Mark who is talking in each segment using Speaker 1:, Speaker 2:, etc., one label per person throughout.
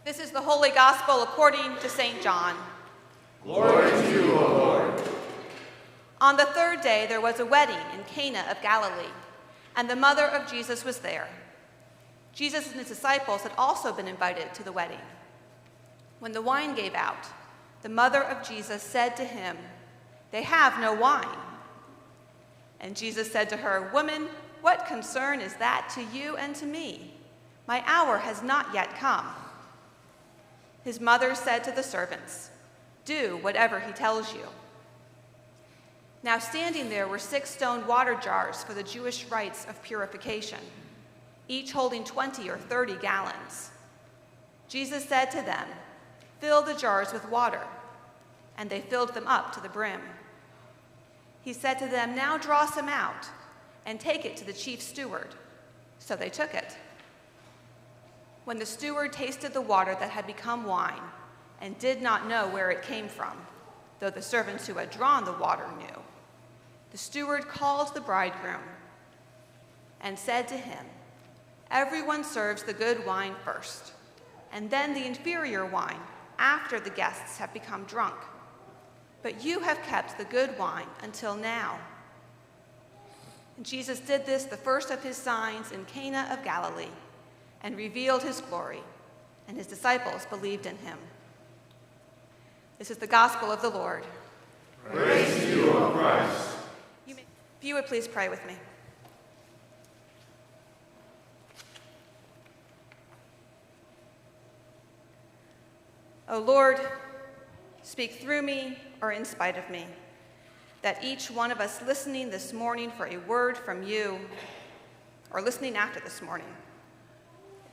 Speaker 1: This is the Holy Gospel according to St. John.
Speaker 2: Glory to you, O Lord.
Speaker 1: On the third day there was a wedding in Cana of Galilee, and the mother of Jesus was there. Jesus and his disciples had also been invited to the wedding. When the wine gave out, the mother of Jesus said to him, "They have no wine." And Jesus said to her, "Woman, what concern is that to you and to me? My hour has not yet come." His mother said to the servants, "Do whatever he tells you." Now standing there were 6 stone water jars for the Jewish rites of purification, each holding 20 or 30 gallons. Jesus said to them, "Fill the jars with water," and they filled them up to the brim. He said to them, "Now draw some out and take it to the chief steward." So they took it. When the steward tasted the water that had become wine and did not know where it came from, though the servants who had drawn the water knew, the steward called the bridegroom and said to him, "Everyone serves the good wine first, and then the inferior wine after the guests have become drunk. But you have kept the good wine until now." And Jesus did this, the first of his signs, in Cana of Galilee, and revealed his glory, and his disciples believed in him. This is the gospel of the Lord.
Speaker 2: Praise to you, O Christ.
Speaker 1: If you would please pray with me. O Lord, speak through me or in spite of me, that each one of us listening this morning for a word from you, or listening after this morning,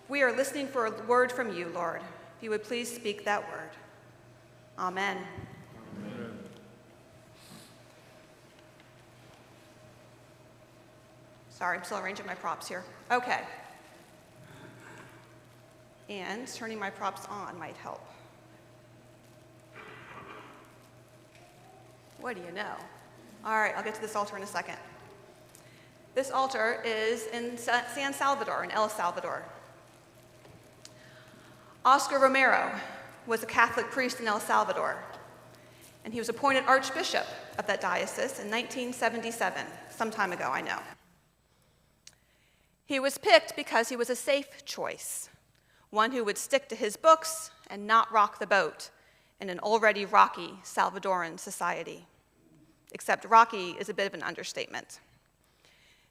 Speaker 1: we are listening for a word from you, Lord. If you would please speak that word. Amen.
Speaker 2: Amen.
Speaker 1: Sorry, I'm still arranging my props here. Okay. And turning my props on might help. What do you know? All right, I'll get to this altar in a second. This altar is in San Salvador, in El Salvador. Oscar Romero was a Catholic priest in El Salvador, and he was appointed archbishop of that diocese in 1977, some time ago, I know. He was picked because he was a safe choice, one who would stick to his books and not rock the boat in an already rocky Salvadoran society. Except rocky is a bit of an understatement.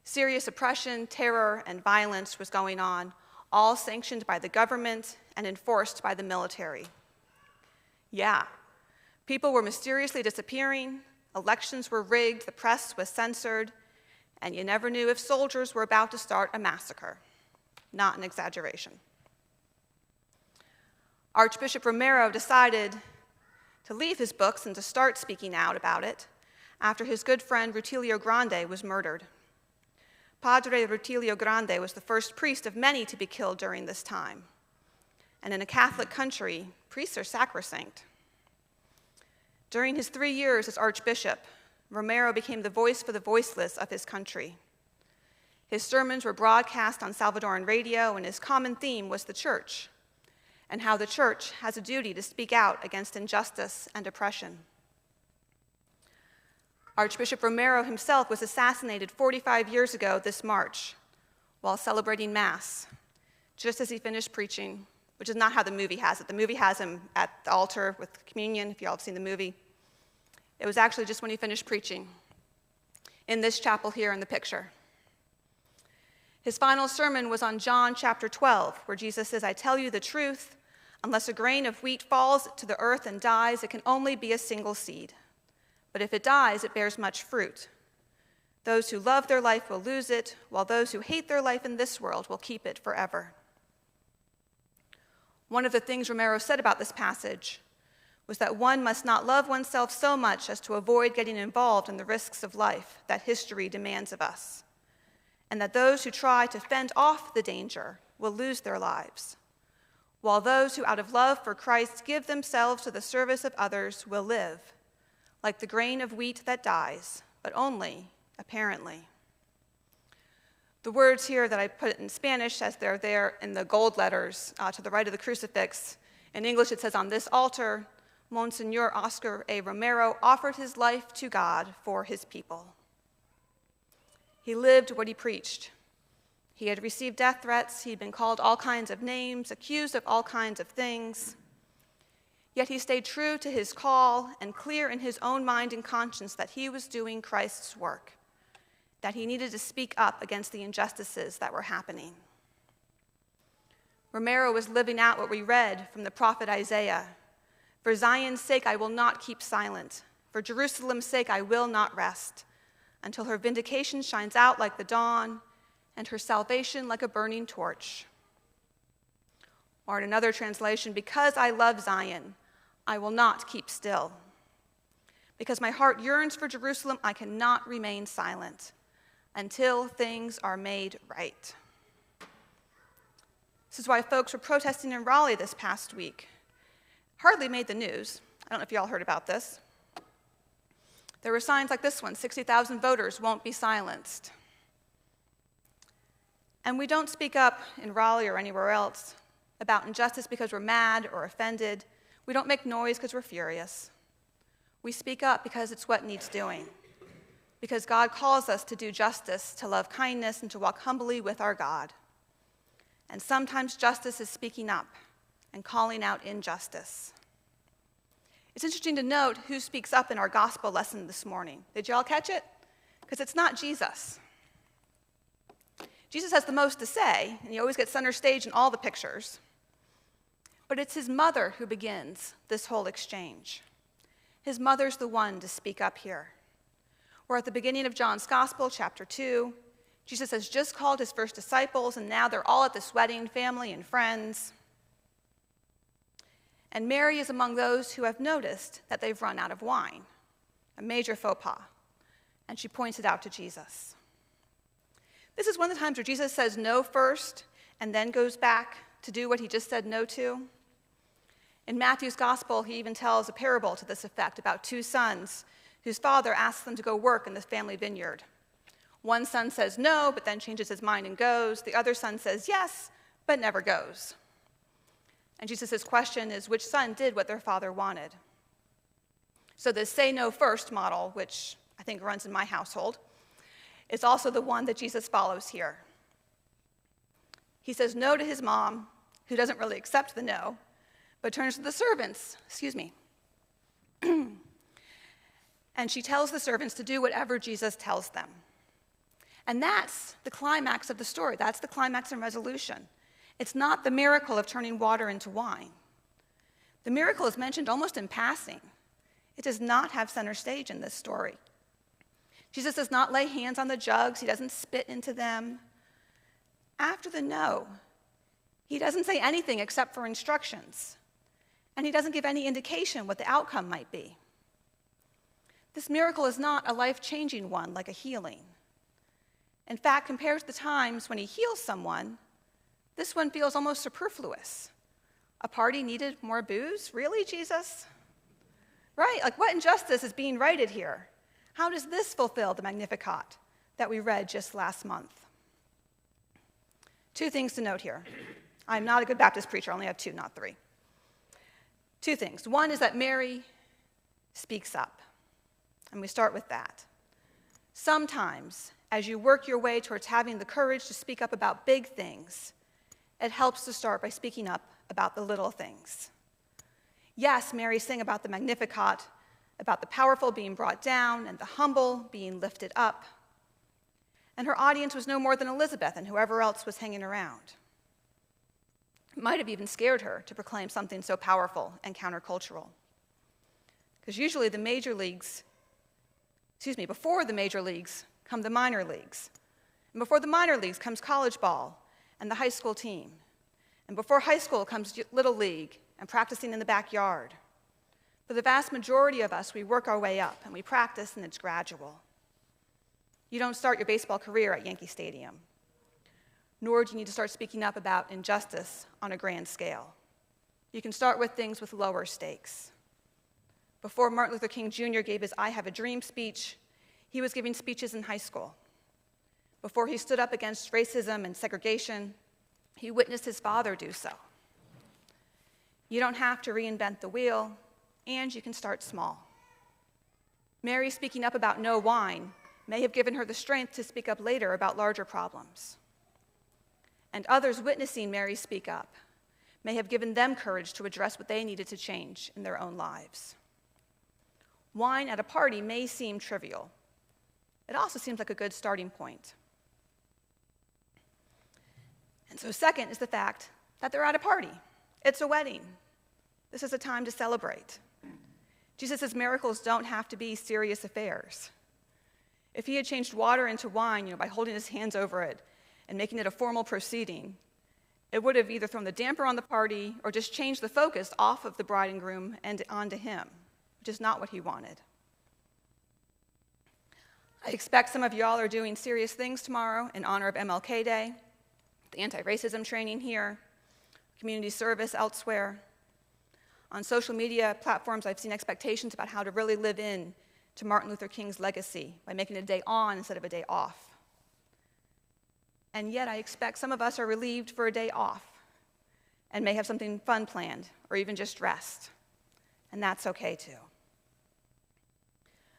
Speaker 1: Serious oppression, terror, and violence was going on, all sanctioned by the government and enforced by the military. Yeah, people were mysteriously disappearing, elections were rigged, the press was censored, and you never knew if soldiers were about to start a massacre. Not an exaggeration. Archbishop Romero decided to leave his books and to start speaking out about it after his good friend Rutilio Grande was murdered. Padre Rutilio Grande was the first priest of many to be killed during this time. And in a Catholic country, priests are sacrosanct. During his 3 years as archbishop, Romero became the voice for the voiceless of his country. His sermons were broadcast on Salvadoran radio, and his common theme was the church, and how the church has a duty to speak out against injustice and oppression. Archbishop Romero himself was assassinated 45 years ago this March while celebrating Mass, just as he finished preaching, which is not how the movie has it. The movie has him at the altar with communion, if you all have seen the movie. It was actually just when he finished preaching in this chapel here in the picture. His final sermon was on John chapter 12, where Jesus says, "I tell you the truth, unless a grain of wheat falls to the earth and dies, it can only be a single seed. But if it dies, it bears much fruit. Those who love their life will lose it, while those who hate their life in this world will keep it forever." One of the things Romero said about this passage was that one must not love oneself so much as to avoid getting involved in the risks of life that history demands of us, and that those who try to fend off the danger will lose their lives, while those who out of love for Christ give themselves to the service of others will live, like the grain of wheat that dies, but only apparently. The words here that I put in Spanish, as they're there in the gold letters to the right of the crucifix, In English, it says, on this altar, Monsignor Oscar A. Romero offered his life to God for his people. He lived what he preached. He had received death threats. He'd been called all kinds of names, accused of all kinds of things. Yet he stayed true to his call and clear in his own mind and conscience that he was doing Christ's work, that he needed to speak up against the injustices that were happening. Romero was living out what we read from the prophet Isaiah. For Zion's sake I will not keep silent. For Jerusalem's sake I will not rest, until her vindication shines out like the dawn, and her salvation like a burning torch. Or in another translation, because I love Zion, I will not keep still. Because my heart yearns for Jerusalem, I cannot remain silent until things are made right. This is why folks were protesting in Raleigh this past week. Hardly made the news. I don't know if you all heard about this. There were signs like this one, 60,000 voters won't be silenced. And we don't speak up in Raleigh or anywhere else about injustice because we're mad or offended. We don't make noise because we're furious. We speak up because it's what needs doing, because God calls us to do justice, to love kindness, and to walk humbly with our God. And sometimes justice is speaking up and calling out injustice. It's interesting to note who speaks up in our gospel lesson this morning. Did you all catch it? Because it's not Jesus. Jesus has the most to say, and he always gets center stage in all the pictures. But it's his mother who begins this whole exchange. His mother's the one to speak up here. We're at the beginning of John's Gospel, chapter 2. Jesus has just called his first disciples, and now they're all at this wedding, family and friends. And Mary is among those who have noticed that they've run out of wine, a major faux pas, and she points it out to Jesus. This is one of the times where Jesus says no first and then goes back to do what he just said no to. In Matthew's gospel, he even tells a parable to this effect about two sons whose father asks them to go work in the family vineyard. One son says no, but then changes his mind and goes. The other son says yes, but never goes. And Jesus' question is, which son did what their father wanted? So this say no first model, which I think runs in my household, is also the one that Jesus follows here. He says no to his mom, who doesn't really accept the no, but turns to the servants, and she tells the servants to do whatever Jesus tells them. And that's the climax of the story. That's the climax and resolution. It's not the miracle of turning water into wine. The miracle is mentioned almost in passing. It does not have center stage in this story. Jesus does not lay hands on the jugs. He doesn't spit into them. After the no, he doesn't say anything except for instructions. And he doesn't give any indication what the outcome might be. This miracle is not a life-changing one like a healing. In fact, compared to the times when he heals someone, this one feels almost superfluous. A party needed more booze? Really, Jesus? Right? Like, what injustice is being righted here? How does this fulfill the Magnificat that we read just last month? Two things to note here. I'm not a good Baptist preacher. I only have two, not three. Two things. One is that Mary speaks up, and we start with that. Sometimes, as you work your way towards having the courage to speak up about big things, it helps to start by speaking up about the little things. Yes, Mary sang about the Magnificat, about the powerful being brought down and the humble being lifted up. And her audience was no more than Elizabeth and whoever else was hanging around. It might have even scared her to proclaim something so powerful and countercultural. Because usually before the major leagues come the minor leagues. And before the minor leagues comes college ball and the high school team. And before high school comes Little League and practicing in the backyard. For the vast majority of us, we work our way up and we practice, and it's gradual. You don't start your baseball career at Yankee Stadium, nor do you need to start speaking up about injustice on a grand scale. You can start with things with lower stakes. Before Martin Luther King Jr. gave his I Have a Dream speech, he was giving speeches in high school. Before he stood up against racism and segregation, he witnessed his father do so. You don't have to reinvent the wheel, and you can start small. Mary speaking up about no wine may have given her the strength to speak up later about larger problems. And others witnessing Mary speak up may have given them courage to address what they needed to change in their own lives. Wine at a party may seem trivial. It also seems like a good starting point. And so second is the fact that they're at a party. It's a wedding. This is a time to celebrate. Jesus' miracles don't have to be serious affairs. If he had changed water into wine, by holding his hands over it and making it a formal proceeding, it would have either thrown the damper on the party or just changed the focus off of the bride and groom and onto him, which is not what he wanted. I expect some of y'all are doing serious things tomorrow in honor of MLK Day, the anti-racism training here, community service elsewhere. On social media platforms, I've seen expectations about how to really live in to Martin Luther King's legacy by making it a day on instead of a day off. And yet I expect some of us are relieved for a day off and may have something fun planned or even just rest. And that's okay too.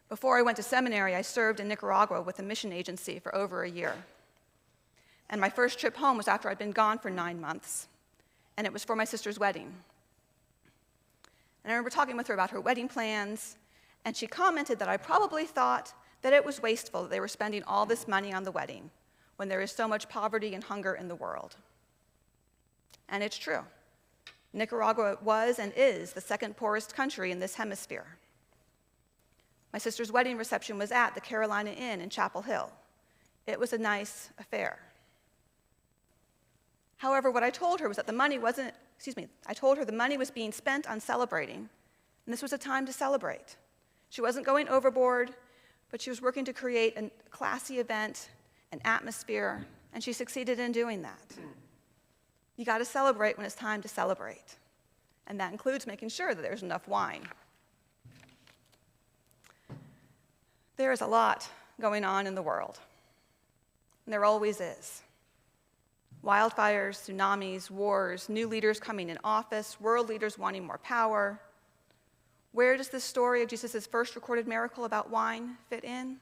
Speaker 1: Before I went to seminary, I served in Nicaragua with a mission agency for over a year. And my first trip home was after I'd been gone for 9 months, and it was for my sister's wedding. And I remember talking with her about her wedding plans, and she commented that I probably thought that it was wasteful that they were spending all this money on the wedding when there is so much poverty and hunger in the world. And it's true. Nicaragua was and is the second poorest country in this hemisphere. My sister's wedding reception was at the Carolina Inn in Chapel Hill. It was a nice affair. However, what I told her was that the money was being spent on celebrating, and this was a time to celebrate. She wasn't going overboard, but she was working to create a classy event, an atmosphere, and she succeeded in doing that. You got to celebrate when it's time to celebrate, and that includes making sure that there's enough wine. There is a lot going on in the world, and there always is. Wildfires, tsunamis, wars, new leaders coming in office, world leaders wanting more power. Where does this story of Jesus' first recorded miracle about wine fit in?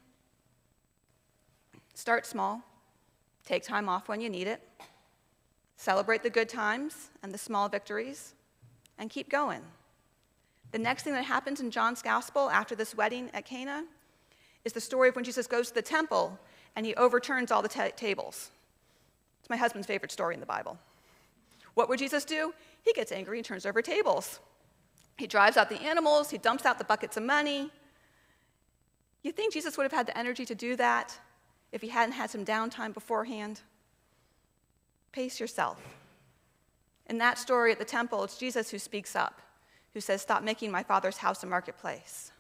Speaker 1: Start small. Take time off when you need it. Celebrate the good times and the small victories, and keep going. The next thing that happens in John's gospel after this wedding at Cana is the story of when Jesus goes to the temple and he overturns all the tables. It's my husband's favorite story in the Bible. What would Jesus do? He gets angry and turns over tables. He drives out the animals. He dumps out the buckets of money. You think Jesus would have had the energy to do that if he hadn't had some downtime beforehand? Pace yourself. In that story at the temple, it's Jesus who speaks up, who says, "Stop making my Father's house a marketplace."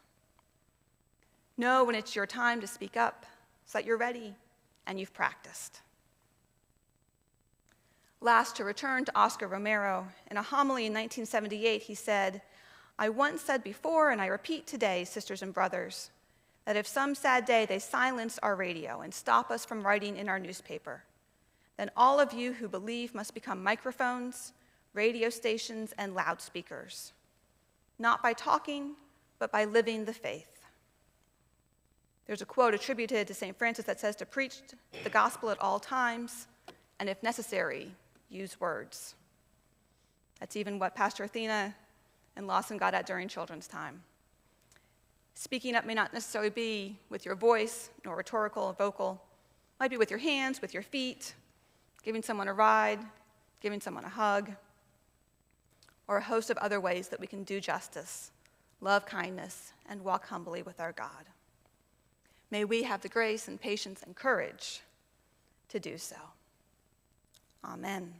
Speaker 1: Know when it's your time to speak up so that you're ready and you've practiced. Last, to return to Oscar Romero, in a homily in 1978, he said, "I once said before, and I repeat today, sisters and brothers, that if some sad day they silence our radio and stop us from writing in our newspaper, then all of you who believe must become microphones, radio stations, and loudspeakers, not by talking, but by living the faith." There's a quote attributed to St. Francis that says to preach the gospel at all times, and if necessary, use words. That's even what Pastor Athena and Lawson got at during children's time. Speaking up may not necessarily be with your voice, nor rhetorical or vocal. It might be with your hands, with your feet, giving someone a ride, giving someone a hug, or a host of other ways that we can do justice, love kindness, and walk humbly with our God. May we have the grace and patience and courage to do so. Amen.